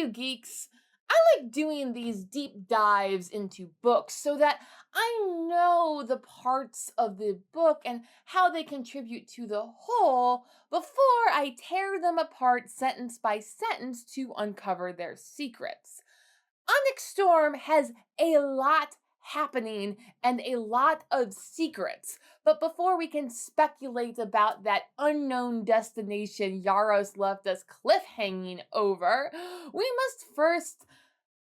you geeks, I like doing these deep dives into books so that I know the parts of the book and how they contribute to the whole before I tear them apart sentence by sentence to uncover their secrets. Onyx Storm has a lot happening and a lot of secrets. But before we can speculate about that unknown destination Yarros left us cliffhanging over, we must first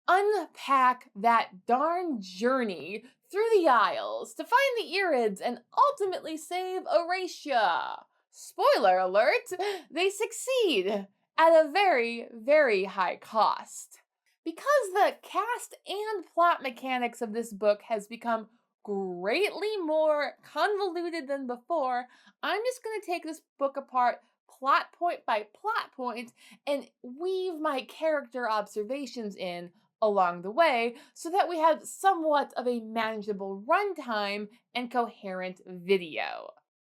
unpack that darn journey through the Isles to find the Irids and ultimately save Eratia. Spoiler alert, they succeed at a very, very high cost. Because the cast and plot mechanics of this book has become greatly more convoluted than before, I'm just going to take this book apart plot point by plot point and weave my character observations in along the way so that we have somewhat of a manageable runtime and coherent video.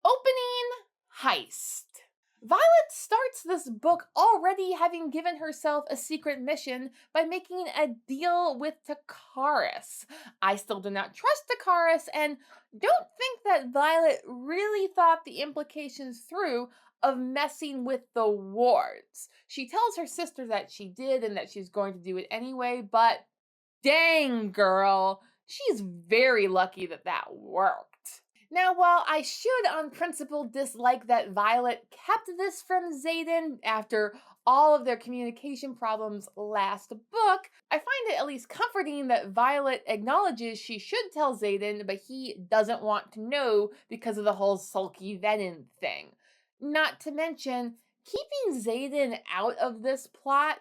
Opening heist. Violet starts this book already having given herself a secret mission by making a deal with Takaris. I still do not trust Takaris and don't think that Violet really thought the implications through of messing with the wards. She tells her sister that she did and that she's going to do it anyway, but dang girl, she's very lucky that that worked. Now, while I should on principle dislike that Violet kept this from Xaden after all of their communication problems last book, I find it at least comforting that Violet acknowledges she should tell Xaden, but he doesn't want to know because of the whole sulky Venom thing. Not to mention, keeping Xaden out of this plot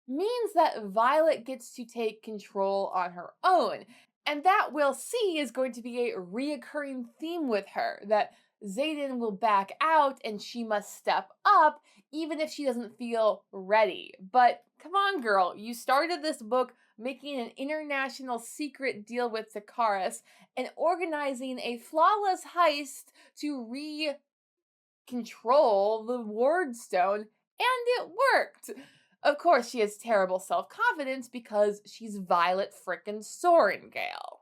means that Violet gets to take control on her own. And that we'll see is going to be a reoccurring theme with her, that Xaden will back out and she must step up even if she doesn't feel ready. But come on, girl, you started this book making an international secret deal with Takaris and organizing a flawless heist to control the Ward Stone, and it worked. Of course, she has terrible self-confidence because she's Violet frickin' Sorengale.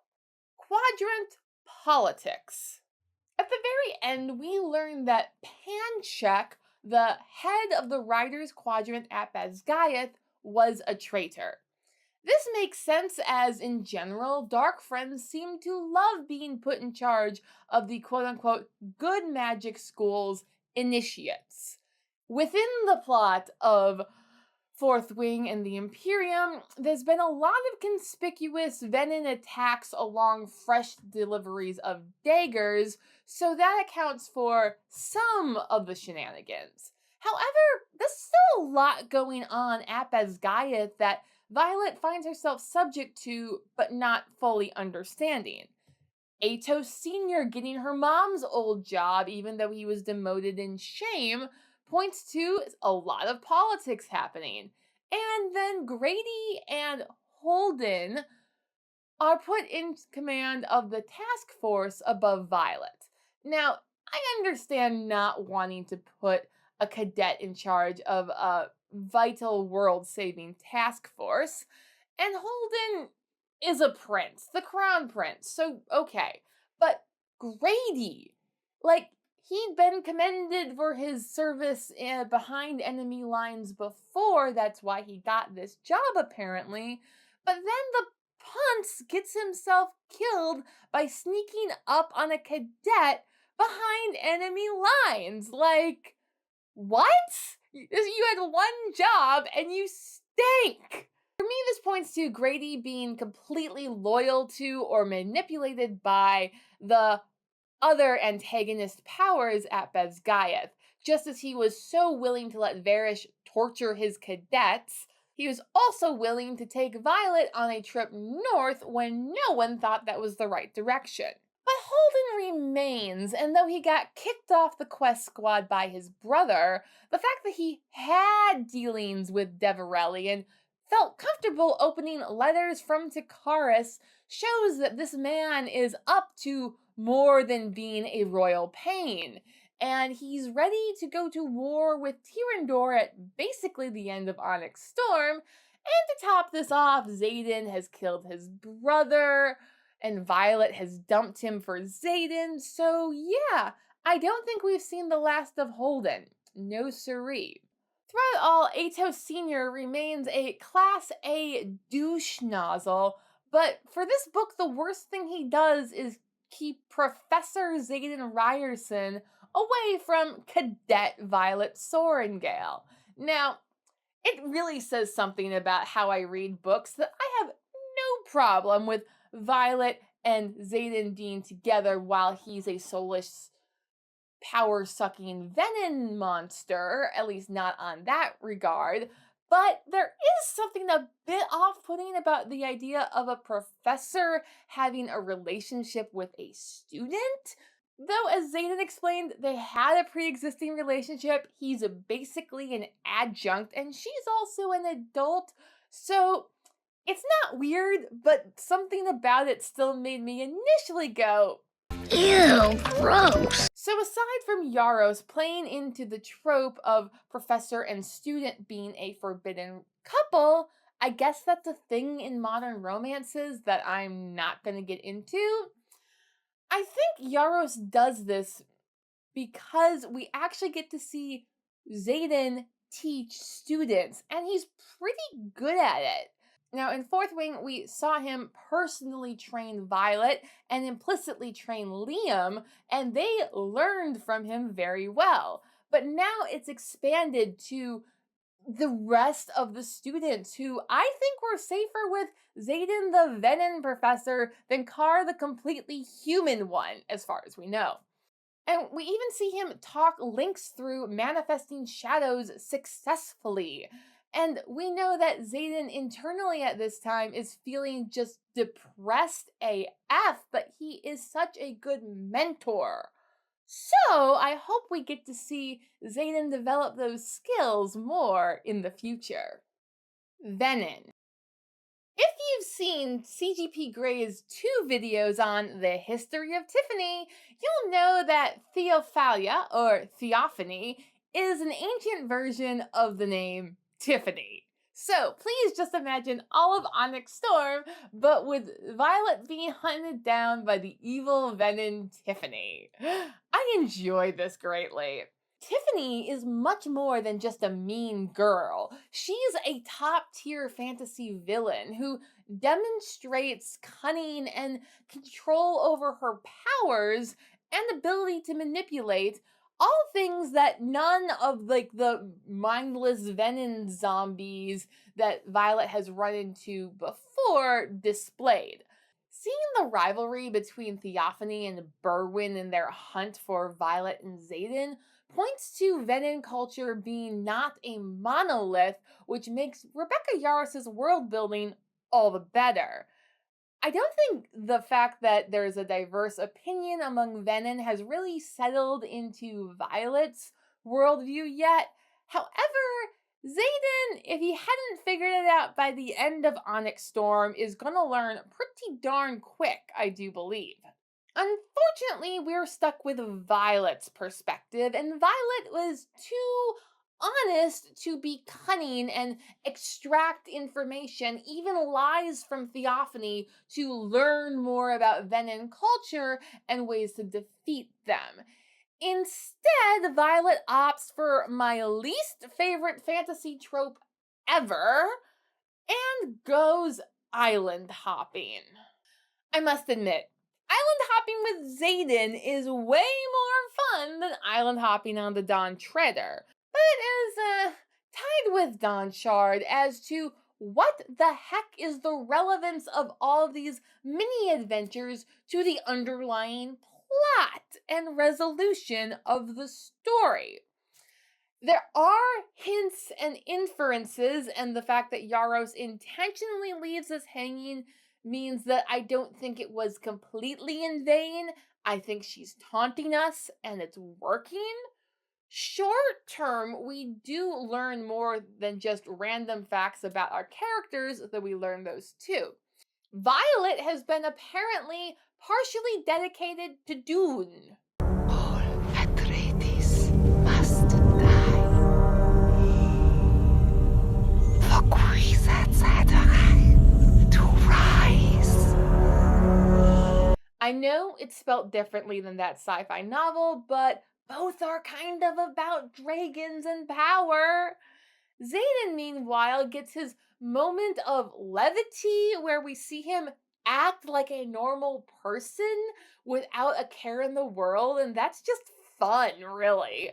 Quadrant politics. At the very end, we learn that Panchek, the head of the Riders Quadrant at Basgiath, was a traitor. This makes sense as, in general, Dark Friends seem to love being put in charge of the quote-unquote good magic school's initiates. Within the plot of Fourth Wing and the Imperium, there's been a lot of conspicuous Venom attacks along fresh deliveries of daggers, so that accounts for some of the shenanigans. However, there's still a lot going on at Basgiath that Violet finds herself subject to, but not fully understanding. Atos Sr. getting her mom's old job, even though he was demoted in shame, points to a lot of politics happening. And then Grady and Holden are put in command of the task force above Violet. Now, I understand not wanting to put a cadet in charge of a vital world-saving task force, and Holden is a prince, the crown prince, so okay. But Grady, he'd been commended for his service behind enemy lines before, that's why he got this job apparently, but then the Punce gets himself killed by sneaking up on a cadet behind enemy lines. What? You had one job and you stink! For me, this points to Grady being completely loyal to or manipulated by the other antagonist powers at Basgiath. Just as he was so willing to let Varish torture his cadets, he was also willing to take Violet on a trip north when no one thought that was the right direction. But Holden remains, and though he got kicked off the quest squad by his brother, the fact that he had dealings with Deverelli and felt comfortable opening letters from Takaris shows that this man is up to more than being a royal pain, and he's ready to go to war with Tyrandor at basically the end of Onyx Storm, And to top this off, Xaden has killed his brother, and Violet has dumped him for Xaden. So yeah, I don't think we've seen the last of Holden. No siree. Throughout all, Ato Sr. remains a Class A douche nozzle, but for this book, the worst thing he does is keep Professor Xaden Ryerson away from Cadet Violet Sorengale. Now, it really says something about how I read books that I have no problem with Violet and Xaden being together while he's a soulless power-sucking venom monster, at least not on that regard. But there is something a bit off-putting about the idea of a professor having a relationship with a student. Though, as Xaden explained, they had a pre-existing relationship. He's basically an adjunct, and she's also an adult. So it's not weird, but something about it still made me initially go, ew, gross. So aside from Yarros playing into the trope of professor and student being a forbidden couple, I guess that's a thing in modern romances that I'm not going to get into. I think Yarros does this because we actually get to see Xaden teach students, and he's pretty good at it. Now, in Fourth Wing, we saw him personally train Violet and implicitly train Liam, and they learned from him very well. But now it's expanded to the rest of the students, who I think were safer with Xaden the Venom Professor than Carr the completely human one, as far as we know. And we even see him talk Lynx through manifesting shadows successfully. And we know that Xaden internally at this time is feeling just depressed AF, but he is such a good mentor. So I hope we get to see Xaden develop those skills more in the future. Venin. If you've seen CGP Gray's 2 videos on the history of Tiffany, you'll know that Theophalia, or Theophany, is an ancient version of the name Tiffany. So please just imagine all of Onyx Storm, but with Violet being hunted down by the evil Venom Tiffany. I enjoy this greatly. Tiffany is much more than just a mean girl. She's a top-tier fantasy villain who demonstrates cunning and control over her powers and ability to manipulate, all things that none of the mindless venom zombies that Violet has run into before displayed. Seeing the rivalry between Theophany and Berwyn in their hunt for Violet and Xaden points to venom culture being not a monolith, which makes Rebecca Yarros' world building all the better. I don't think the fact that there's a diverse opinion among Venom has really settled into Violet's worldview yet. However, Xaden, if he hadn't figured it out by the end of Onyx Storm, is gonna learn pretty darn quick, I do believe. Unfortunately, we're stuck with Violet's perspective, and Violet was too honest to be cunning and extract information, even lies from Theophany, to learn more about Venom culture and ways to defeat them. Instead, Violet opts for my least favorite fantasy trope ever and goes island hopping. I must admit, island hopping with Xaden is way more fun than island hopping on the Dawn Treader. But it is tied with Dawn Shard as to what the heck is the relevance of all of these mini adventures to the underlying plot and resolution of the story. There are hints and inferences, and the fact that Yarros intentionally leaves us hanging means that I don't think it was completely in vain. I think she's taunting us, and it's working. Short term, we do learn more than just random facts about our characters, though we learn those too. Violet has been apparently partially dedicated to Dune. All Atreides must die. The Kwisatz I know it's spelt differently than that sci-fi novel, but both are kind of about dragons and power. Zayden, meanwhile, gets his moment of levity where we see him act like a normal person without a care in the world, and that's just fun, really.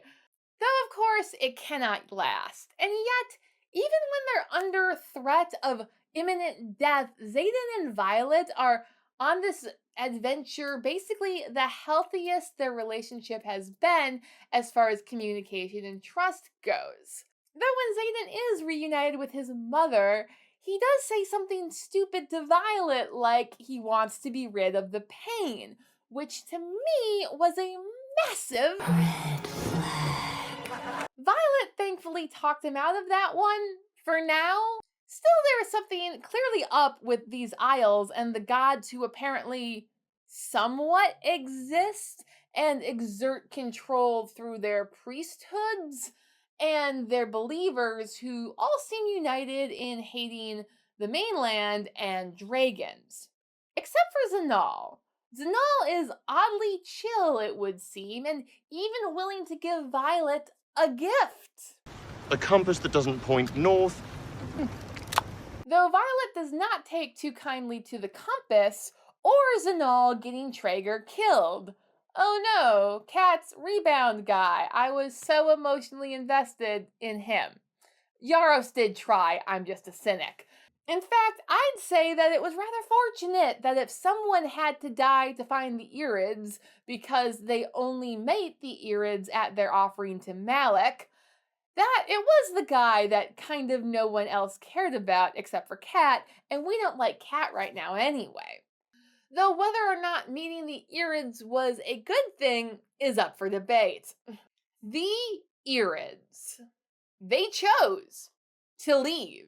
Though, of course, it cannot last. And yet, even when they're under threat of imminent death, Zayden and Violet are on this adventure basically the healthiest their relationship has been as far as communication and trust goes. Though when Zayden is reunited with his mother, he does say something stupid to Violet, like he wants to be rid of the pain, which to me was a massive Red flag. Violet thankfully talked him out of that one for now. Still, there is something clearly up with these Isles and the gods who apparently somewhat exist and exert control through their priesthoods and their believers who all seem united in hating the mainland and dragons. Except for Zanal. Zanal is oddly chill, it would seem, and even willing to give Violet a gift. A compass that doesn't point north. Though Violet does not take too kindly to the compass or Zanal getting Traeger killed. Oh no, Cat's rebound guy. I was so emotionally invested in him. Yarros did try, I'm just a cynic. In fact, I'd say that it was rather fortunate that if someone had to die to find the Irids because they only mate the Irids at their offering to Malik, that it was the guy that kind of no one else cared about except for Cat, and we don't like Cat right now anyway. Though whether or not meeting the Irids was a good thing is up for debate. The Irids. They chose to leave,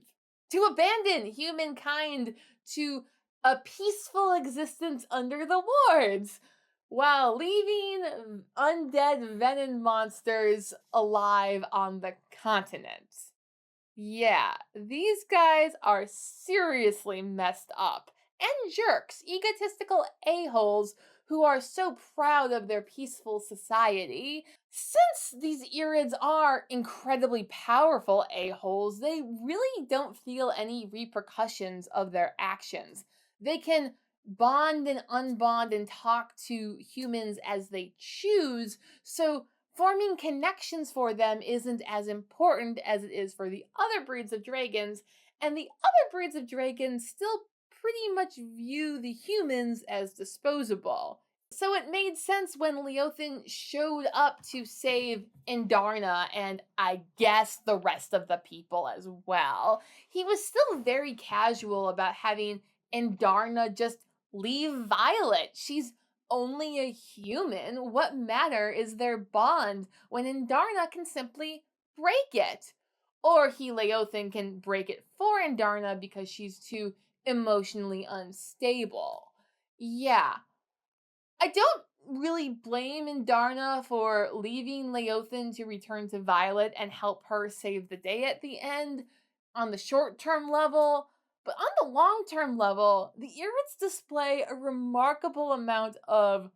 to abandon humankind to a peaceful existence under the wards, while leaving undead venom monsters alive on the continent. Yeah, these guys are seriously messed up and jerks, egotistical a-holes who are so proud of their peaceful society. Since these Irids are incredibly powerful a-holes, they really don't feel any repercussions of their actions. They can bond and unbond and talk to humans as they choose, so forming connections for them isn't as important as it is for the other breeds of dragons, and the other breeds of dragons still pretty much view the humans as disposable. So it made sense when Leothin showed up to save Indarna and I guess the rest of the people as well. He was still very casual about having Indarna just leave Violet. She's only a human. What matter is their bond when Indarna can simply break it? Or Leothin can break it for Indarna because she's too emotionally unstable. Yeah. I don't really blame Indarna for leaving Leothin to return to Violet and help her save the day at the end on the short-term level, but on the long-term level, the Irids display a remarkable amount of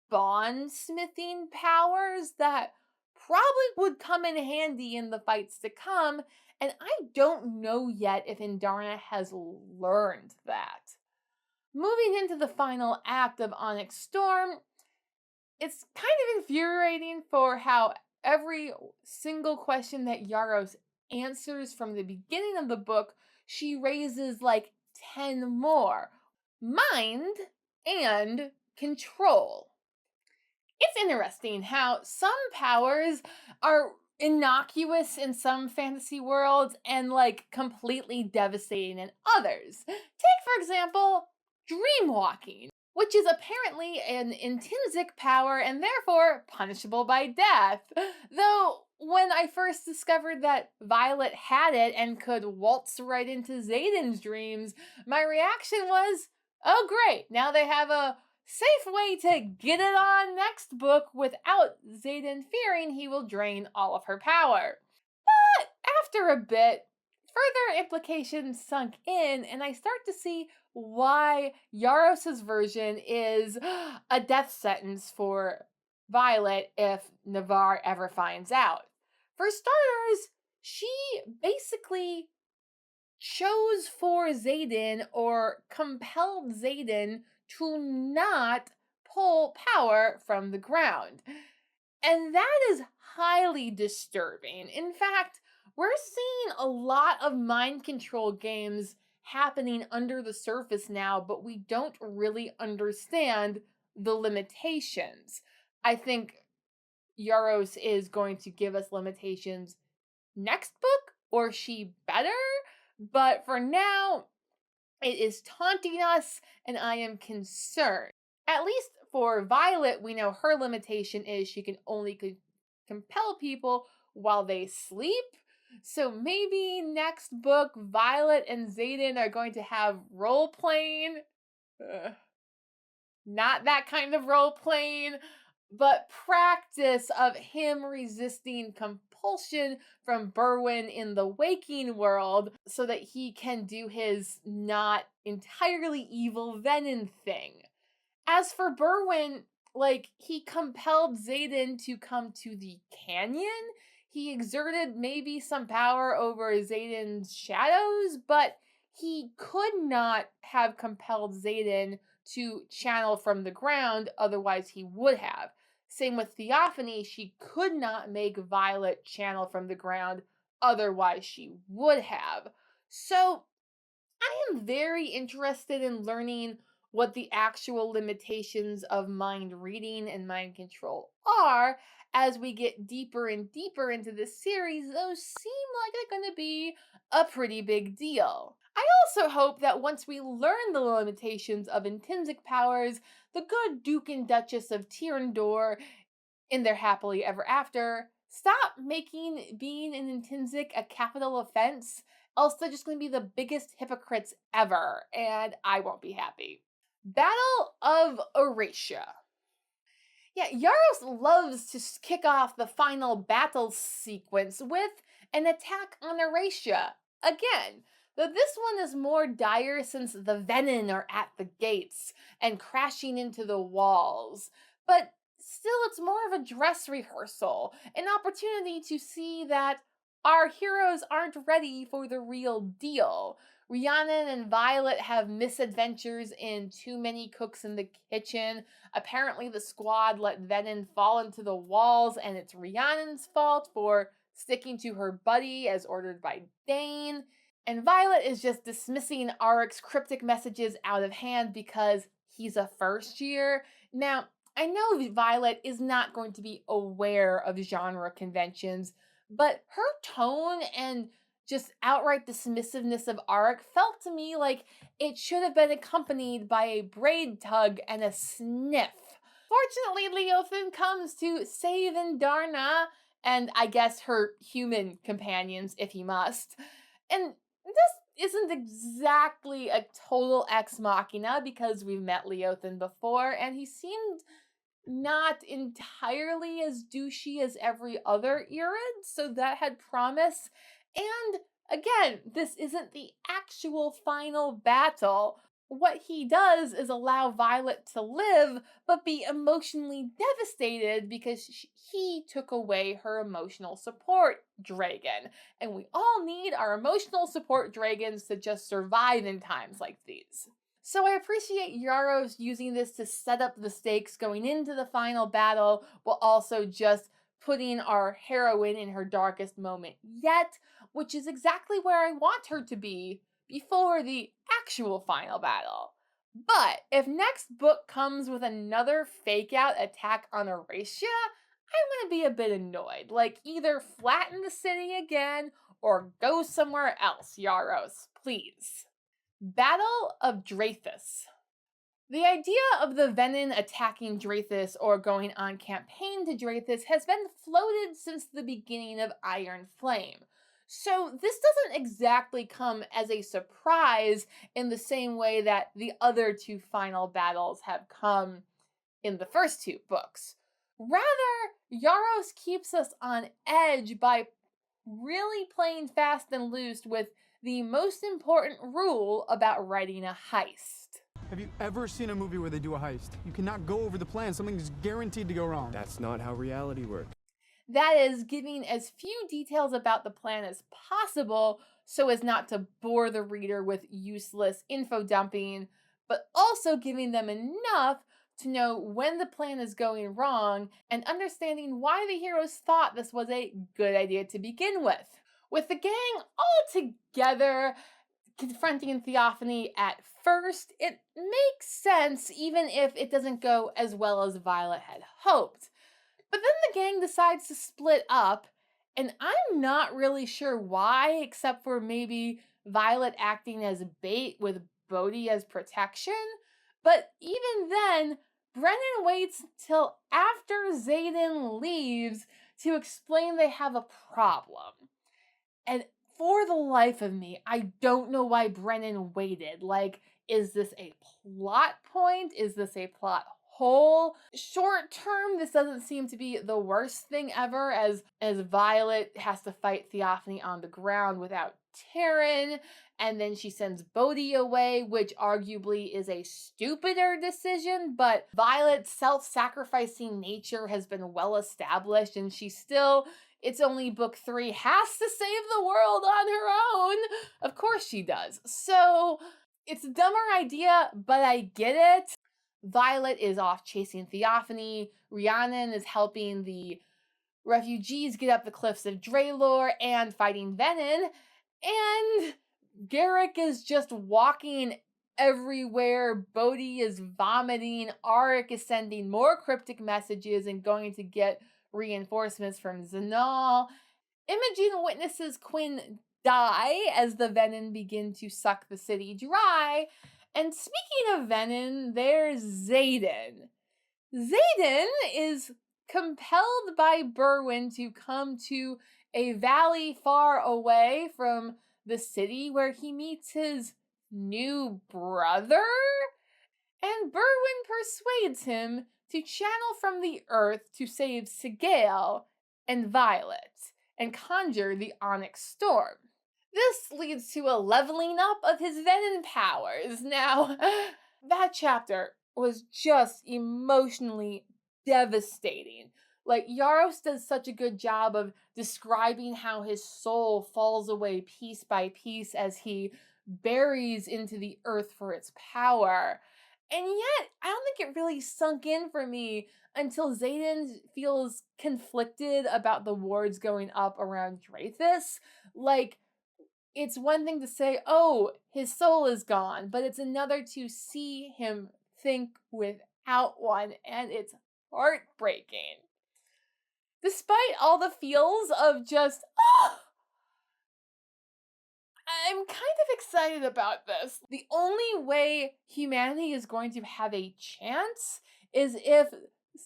bond-smithing powers that probably would come in handy in the fights to come, and I don't know yet if Indarna has learned that. Moving into the final act of Onyx Storm, it's kind of infuriating for how every single question that Yarros answers from the beginning of the book, she raises like 10 more. Mind and control. It's interesting how some powers are innocuous in some fantasy worlds and like completely devastating in others. Take, for example, dreamwalking, which is apparently an intrinsic power and therefore punishable by death. Though, when I first discovered that Violet had it and could waltz right into Zayden's dreams, my reaction was, oh great, now they have a safe way to get it on next book without Zayden fearing he will drain all of her power. But after a bit, further implications sunk in, and I start to see why Yaros's version is a death sentence for Violet if Navarre ever finds out. For starters, she basically chose for Xaden or compelled Xaden to not pull power from the ground. And that is highly disturbing. In fact, we're seeing a lot of mind control games happening under the surface now, but we don't really understand the limitations. I think Yaros is going to give us limitations next book, or she better, but for now, it is taunting us, and I am concerned. At least for Violet, we know her limitation is she can only compel people while they sleep. So maybe next book, Violet and Xaden are going to have role playing. Not that kind of role playing, but practice of him resisting compulsion from Berwyn in the waking world so that he can do his not entirely evil Venom thing. As for Berwyn, like, he compelled Xaden to come to the canyon. He exerted maybe some power over Xaden's shadows, but he could not have compelled Xaden to channel from the ground, otherwise he would have. Same with Theophany, she could not make Violet channel from the ground, otherwise she would have. So I am very interested in learning what the actual limitations of mind reading and mind control are as we get deeper and deeper into this series. Those seem like they're going to be a pretty big deal. I also hope that once we learn the limitations of intrinsic powers, the good Duke and Duchess of Tyrandor in their happily ever after stop making being an intrinsic a capital offense, else they're just going to be the biggest hypocrites ever, and I won't be happy. Battle of Erasia. Yeah, Yaros loves to kick off the final battle sequence with an attack on Erasia. Again, though this one is more dire since the Venom are at the gates and crashing into the walls. But still, it's more of a dress rehearsal, an opportunity to see that our heroes aren't ready for the real deal. Rhiannon and Violet have misadventures in Too Many Cooks in the Kitchen. Apparently, the squad let Venom fall into the walls, and it's Rhiannon's fault for sticking to her buddy as ordered by Dane. And Violet is just dismissing Aric's cryptic messages out of hand because he's a first year. Now, I know Violet is not going to be aware of genre conventions, but her tone and just outright dismissiveness of Arik felt to me like it should have been accompanied by a braid tug and a sniff. Fortunately, Leothin comes to save Indarna and I guess her human companions if he must. And this isn't exactly a total ex machina because we've met Leothin before and he seemed not entirely as douchey as every other Irid, so that had promise. And again, this isn't the actual final battle. What he does is allow Violet to live, but be emotionally devastated because he took away her emotional support dragon. And we all need our emotional support dragons to just survive in times like these. So I appreciate Yaros using this to set up the stakes going into the final battle, while also just putting our heroine in her darkest moment yet, which is exactly where I want her to be before the actual final battle. But if next book comes with another fake out attack on Erasia, I'm going to be a bit annoyed. Like, either flatten the city again or go somewhere else, Yaros, please. Battle of Drathus. The idea of the Venom attacking Drathus or going on campaign to Drathus has been floated since the beginning of Iron Flame. So this doesn't exactly come as a surprise in the same way that the other two final battles have come in the first two books. Rather, Yaros keeps us on edge by really playing fast and loose with the most important rule about writing a heist. Have you ever seen a movie where they do a heist? You cannot go over the plan. Something's guaranteed to go wrong. That's not how reality works. That is, giving as few details about the plan as possible so as not to bore the reader with useless info dumping, but also giving them enough to know when the plan is going wrong and understanding why the heroes thought this was a good idea to begin with. With the gang all together confronting Theophany at first, it makes sense even if it doesn't go as well as Violet had hoped. But then the gang decides to split up, and I'm not really sure why, except for maybe Violet acting as bait with Bodhi as protection. But even then, Brennan waits till after Xaden leaves to explain they have a problem. And for the life of me, I don't know why Brennan waited. Like, is this a plot point? Is this a plot hole? Short term, this doesn't seem to be the worst thing ever, as Violet has to fight Theophany on the ground without Terran, and then she sends Bodhi away, which arguably is a stupider decision, but Violet's self-sacrificing nature has been well established, and she still, it's only book 3, has to save the world on her own. Of course she does. So it's a dumber idea, but I get it. Violet is off chasing Theophany. Rhiannon is helping the refugees get up the cliffs of Draelor and fighting Venin. And Garrick is just walking everywhere. Bodhi is vomiting. Arik is sending more cryptic messages and going to get reinforcements from Zanal. Imogen witnesses Quinn die as the Venin begin to suck the city dry. And speaking of Venin, there's Xaden. Xaden is compelled by Berwyn to come to a valley far away from the city where he meets his new brother. And Berwyn persuades him to channel from the earth to save Sigale and Violet and conjure the Onyx Storm. This leads to a leveling up of his Venin powers. Now, that chapter was just emotionally devastating. Like, Yarros does such a good job of describing how his soul falls away piece by piece as he buries into the earth for its power. And yet, I don't think it really sunk in for me until Xaden feels conflicted about the wards going up around Drathis. Like, it's one thing to say, oh, his soul is gone, but it's another to see him think without one, and it's heartbreaking. Despite all the feels of just, I'm kind of excited about this. The only way humanity is going to have a chance is if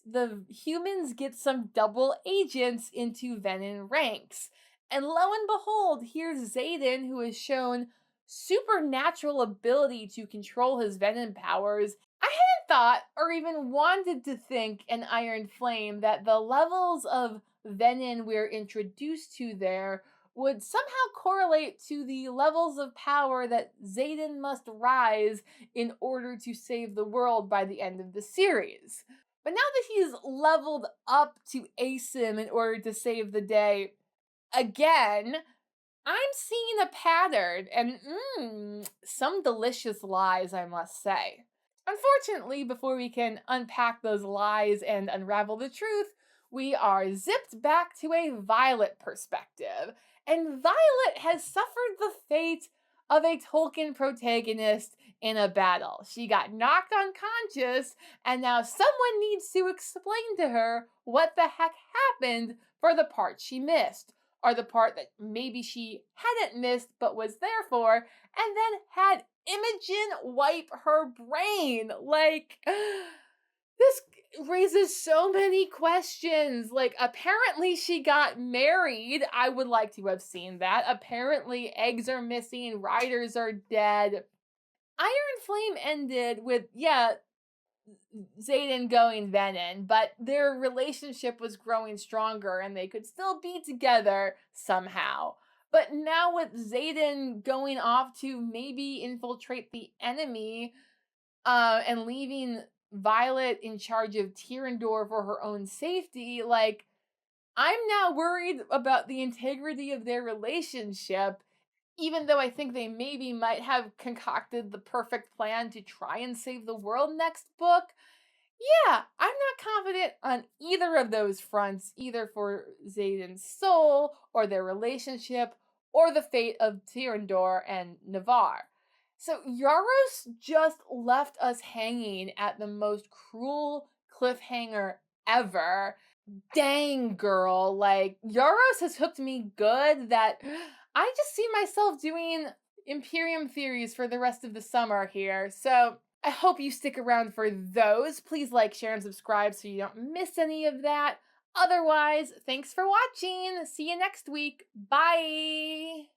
the humans get some double agents into Venin ranks. And lo and behold, here's Xaden, who has shown supernatural ability to control his Venin powers. I hadn't thought, or even wanted to think in Iron Flame, that the levels of Venin we're introduced to there would somehow correlate to the levels of power that Xaden must rise in order to save the world by the end of the series. But now that he's leveled up to ASIM in order to save the day, again, I'm seeing a pattern, and some delicious lies, I must say. Unfortunately, before we can unpack those lies and unravel the truth, we are zipped back to a Violet perspective. And Violet has suffered the fate of a Tolkien protagonist in a battle. She got knocked unconscious, and now someone needs to explain to her what the heck happened for the part she missed, or the part that maybe she hadn't missed but was there for, and then had Imogen wipe her brain. Like, this raises so many questions. Like, apparently she got married. I would like to have seen that. Apparently eggs are missing, riders are dead. Iron Flame ended with, Xaden going Venom, but their relationship was growing stronger and they could still be together somehow. But now with Xaden going off to maybe infiltrate the enemy, and leaving Violet in charge of Tyrandor for her own safety, like, I'm now worried about the integrity of their relationship, even though I think they maybe might have concocted the perfect plan to try and save the world next book. Yeah, I'm not confident on either of those fronts, either for Xaden's soul, or their relationship, or the fate of Tyrandor and Navarre. So Yaros just left us hanging at the most cruel cliffhanger ever. Dang, girl. Like, Yaros has hooked me good that I just see myself doing Imperium theories for the rest of the summer here. So I hope you stick around for those. Please like, share, and subscribe so you don't miss any of that. Otherwise, thanks for watching. See you next week. Bye.